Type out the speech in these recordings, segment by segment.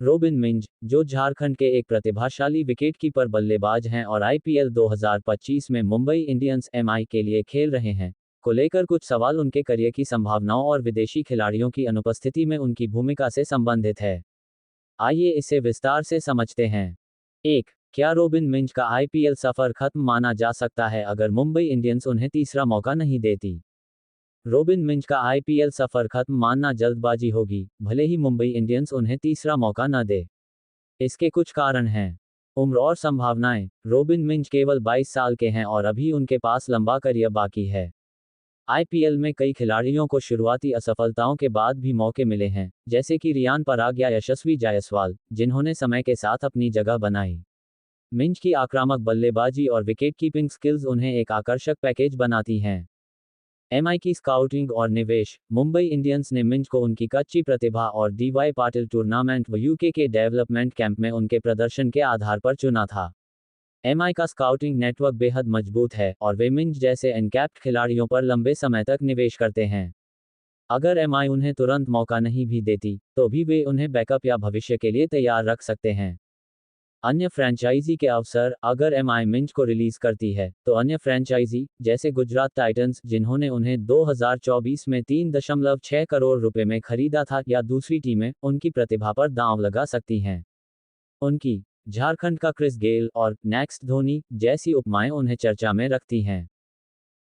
Robin Minz, जो झारखंड के एक प्रतिभाशाली विकेटकीपर बल्लेबाज हैं और आईपीएल 2025 में मुंबई इंडियंस एमआई के लिए खेल रहे हैं, को लेकर कुछ सवाल उनके करियर की संभावनाओं और विदेशी खिलाड़ियों की अनुपस्थिति में उनकी भूमिका से संबंधित है। आइए इसे विस्तार से समझते हैं। 1. क्या रोबिन मिंज का आईपीएल सफर खत्म माना जा सकता है अगर मुंबई इंडियंस उन्हें तीसरा मौका नहीं देती? रोबिन मिंज का आईपीएल सफर खत्म मानना जल्दबाजी होगी, भले ही मुंबई इंडियंस उन्हें तीसरा मौका न दे। इसके कुछ कारण हैं। उम्र और संभावनाएं। रोबिन मिंज केवल 22 साल के हैं और अभी उनके पास लंबा करियर बाकी है। आईपीएल में कई खिलाड़ियों को शुरुआती असफलताओं के बाद भी मौके मिले हैं, जैसे कि रियान पराग या यशस्वी जायसवाल, जिन्होंने समय के साथ अपनी जगह बनाई। मिंज की आक्रामक बल्लेबाजी और विकेटकीपिंग स्किल्स उन्हें एक आकर्षक पैकेज बनाती हैं। एमआई की स्काउटिंग और निवेश। मुंबई इंडियंस ने मिंज को उनकी कच्ची प्रतिभा और डीवाई पाटिल टूर्नामेंट व यूके के डेवलपमेंट कैंप में उनके प्रदर्शन के आधार पर चुना था। एमआई का स्काउटिंग नेटवर्क बेहद मजबूत है और वे मिंज जैसे अनकैप्ड खिलाड़ियों पर लंबे समय तक निवेश करते हैं। अगर एमआई उन्हें तुरंत मौका नहीं भी देती, तो भी वे उन्हें बैकअप या भविष्य के लिए तैयार रख सकते हैं। अन्य फ्रेंचाइजी के अवसर। अगर एमआई मिंज को रिलीज करती है, तो अन्य फ्रेंचाइजी, जैसे गुजरात टाइटंस, जिन्होंने उन्हें 2024 में 3.6 करोड़ रुपए में खरीदा था, या दूसरी टीमें, उनकी प्रतिभा पर दांव लगा सकती हैं। उनकी झारखंड का क्रिस गेल और नेक्स्ट धोनी जैसी उपमाएं उन्हें चर्चा में रखती हैं।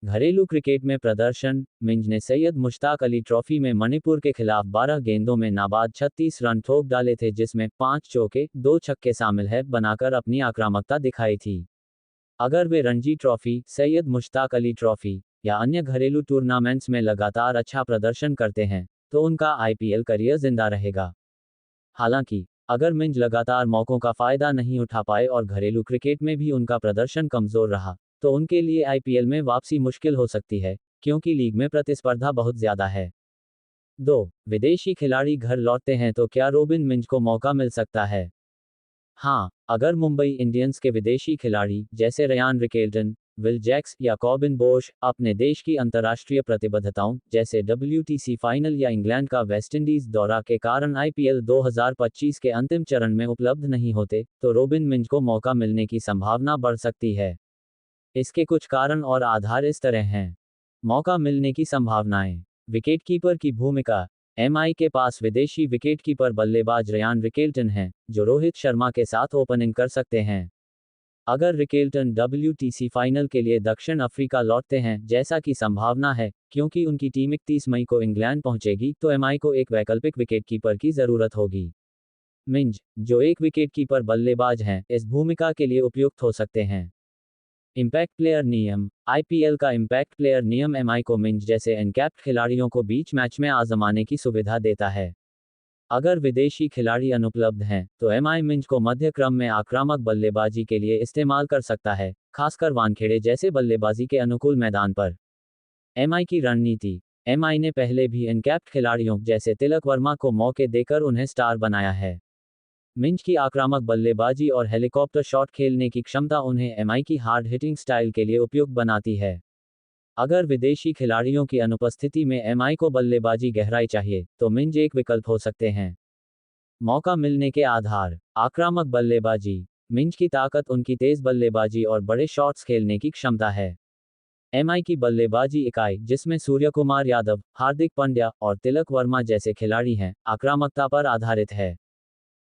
घरेलू क्रिकेट में प्रदर्शन। मिंज ने सैयद मुश्ताक अली ट्रॉफी में मणिपुर के खिलाफ 12 गेंदों में नाबाद 36 रन ठोक डाले थे, जिसमें 5 चौके 2 छक्के शामिल है, बनाकर अपनी आक्रामकता दिखाई थी। अगर वे रणजी ट्रॉफी, सैयद मुश्ताक अली ट्रॉफी या अन्य घरेलू टूर्नामेंट्स में लगातार अच्छा प्रदर्शन करते हैं, तो उनका आईपीएल करियर जिंदा रहेगा। हालांकि अगर मिंज लगातार मौकों का फायदा नहीं उठा पाए और घरेलू क्रिकेट में भी उनका प्रदर्शन कमजोर रहा, तो उनके लिए आईपीएल में वापसी मुश्किल हो सकती है, क्योंकि लीग में प्रतिस्पर्धा बहुत ज्यादा है। 2. विदेशी खिलाड़ी घर लौटते हैं तो क्या रोबिन मिंज को मौका मिल सकता है? हाँ, अगर मुंबई इंडियंस के विदेशी खिलाड़ी, जैसे रयान रिकेल्टन, विल जैक्स या कॉबिन बोश, अपने देश की अंतर्राष्ट्रीय प्रतिबद्धताओं, जैसे WTC फाइनल या इंग्लैंड का वेस्टइंडीज दौरा के कारण आईपीएल 2025 के अंतिम चरण में उपलब्ध नहीं होते, तो रोबिन मिंज को मौका मिलने की संभावना बढ़ सकती है। इसके कुछ कारण और आधार इस तरह हैं। मौका मिलने की संभावनाएं। विकेटकीपर की भूमिका। एमआई के पास विदेशी विकेटकीपर बल्लेबाज रयान रिकेल्टन हैं, जो रोहित शर्मा के साथ ओपनिंग कर सकते हैं। अगर रिकेल्टन WTC फाइनल के लिए दक्षिण अफ्रीका लौटते हैं, जैसा कि संभावना है, क्योंकि उनकी टीम 31 मई को इंग्लैंड पहुंचेगी, तो एमआई को एक वैकल्पिक विकेटकीपर की जरूरत होगी। मिंज, जो एक विकेटकीपर बल्लेबाज हैं, इस भूमिका के लिए उपयुक्त हो सकते हैं। इम्पैक्ट प्लेयर नियम। आईपीएल का इम्पैक्ट प्लेयर नियम एमआई को मिंज जैसे अनकैप्ड खिलाड़ियों को बीच मैच में आजमाने की सुविधा देता है। अगर विदेशी खिलाड़ी अनुपलब्ध हैं, तो एमआई मिंज को मध्य क्रम में आक्रामक बल्लेबाजी के लिए इस्तेमाल कर सकता है, खासकर वानखेड़े जैसे बल्लेबाजी के अनुकूल मैदान पर। एमआई की रणनीति। एमआई ने पहले भी अनकैप्ड खिलाड़ियों, जैसे तिलक वर्मा, को मौके देकर उन्हें स्टार बनाया है। मिंज की आक्रामक बल्लेबाजी और हेलीकॉप्टर शॉट खेलने की क्षमता उन्हें एमआई की हार्ड हिटिंग स्टाइल के लिए उपयुक्त बनाती है। अगर विदेशी खिलाड़ियों की अनुपस्थिति में एमआई को बल्लेबाजी गहराई चाहिए, तो मिंज एक विकल्प हो सकते हैं। मौका मिलने के आधार। आक्रामक बल्लेबाजी। मिंज की ताकत उनकी तेज बल्लेबाजी और बड़े शॉट्स खेलने की क्षमता है। एमआई की बल्लेबाजी इकाई, जिसमें सूर्यकुमार यादव, हार्दिक पांड्या और तिलक वर्मा जैसे खिलाड़ी हैं, आक्रामकता पर आधारित है।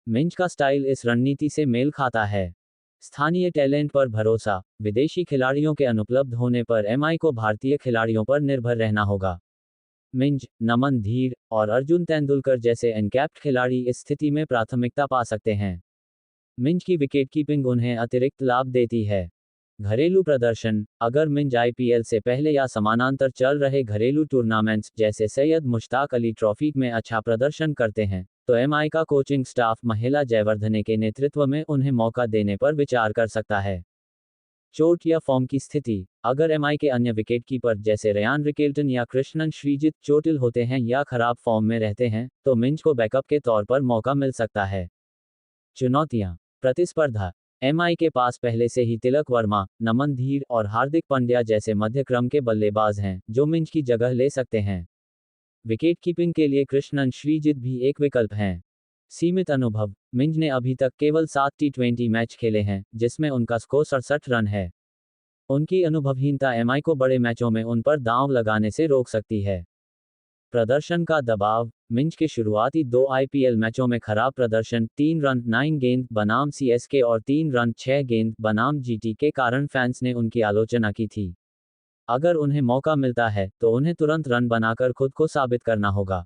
मिंज का स्टाइल इस रणनीति से मेल खाता है। स्थानीय टैलेंट पर भरोसा। विदेशी खिलाड़ियों के अनुपलब्ध होने पर एमआई को भारतीय खिलाड़ियों पर निर्भर रहना होगा। मिंज, नमन धीर और अर्जुन तेंदुलकर जैसे अनकैप्ड खिलाड़ी इस स्थिति में प्राथमिकता पा सकते हैं। मिंज की विकेटकीपिंग उन्हें अतिरिक्त लाभ देती है। घरेलू प्रदर्शन। अगर मिंज आईपीएल से पहले या समानांतर चल रहे घरेलू टूर्नामेंट्स, जैसे सैयद मुश्ताक अली ट्रॉफी, में अच्छा प्रदर्शन करते हैं, तो एमआई का कोचिंग स्टाफ महिला जयवर्धने के नेतृत्व में उन्हें मौका देने पर विचार कर सकता है। चोट या फॉर्म की स्थिति। अगर एमआई के अन्य विकेटकीपर, जैसे रयान रिकेल्टन या कृष्णन श्रीजित, चोटिल होते हैं या खराब फॉर्म में रहते हैं, तो मिंज को बैकअप के तौर पर मौका मिल सकता है। चुनौतियां। प्रतिस्पर्धा। एमआई के पास पहले से ही तिलक वर्मा, नमन धीर और हार्दिक पांड्या जैसे मध्य क्रम के बल्लेबाज हैं, जो मिंज की जगह ले सकते हैं। विकेटकीपिंग के लिए कृष्णन श्रीजित भी एक विकल्प हैं। सीमित अनुभव। मिंज ने अभी तक केवल 7 टी20 मैच खेले हैं, जिसमें उनका स्कोर 67 रन है। उनकी अनुभवहीनता एमआई को बड़े मैचों में उन पर दांव लगाने से रोक सकती है। प्रदर्शन का दबाव। मिंज के शुरुआती 2 आईपीएल मैचों में खराब प्रदर्शन, 3 रन 9 गेंद बनाम सीएसके और 3 रन 6 गेंद बनाम जीटी के कारण फैंस ने उनकी आलोचना की थी। अगर उन्हें मौका मिलता है तो उन्हें तुरंत रन बनाकर खुद को साबित करना होगा।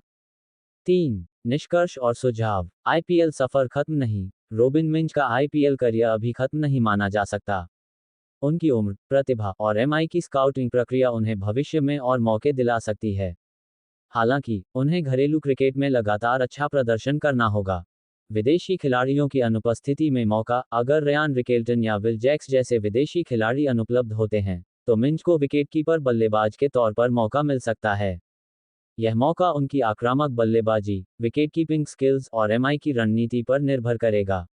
3. निष्कर्ष और सुझाव। आईपीएल सफर खत्म नहीं। रोबिन मिंज का आईपीएल करियर अभी खत्म नहीं माना जा सकता। उनकी उम्र, प्रतिभा और एमआई की स्काउटिंग प्रक्रिया उन्हें भविष्य में और मौके दिला सकती है। हालांकि उन्हें घरेलू क्रिकेट में लगातार अच्छा प्रदर्शन करना होगा। विदेशी खिलाड़ियों की अनुपस्थिति में मौका। अगर रयान रिकेल्टन या विल जैक्स जैसे विदेशी खिलाड़ी अनुपलब्ध होते हैं तो मिंज को विकेटकीपर बल्लेबाज के तौर पर मौका मिल सकता है। यह मौका उनकी आक्रामक बल्लेबाजी, विकेटकीपिंग स्किल्स और एमआई की रणनीति पर निर्भर करेगा।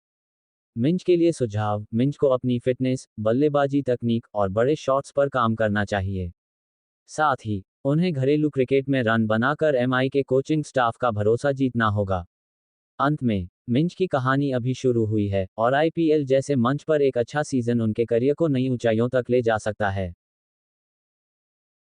मिंज के लिए सुझाव। मिंज को अपनी फिटनेस, बल्लेबाजी तकनीक और बड़े शॉट्स पर काम करना चाहिए। साथ ही उन्हें घरेलू क्रिकेट में रन बनाकर एमआई के कोचिंग स्टाफ का भरोसा जीतना होगा। अंत में, मिंज की कहानी अभी शुरू हुई है और आईपीएल जैसे मंच पर एक अच्छा सीजन उनके करियर को नई ऊंचाइयों तक ले जा सकता है।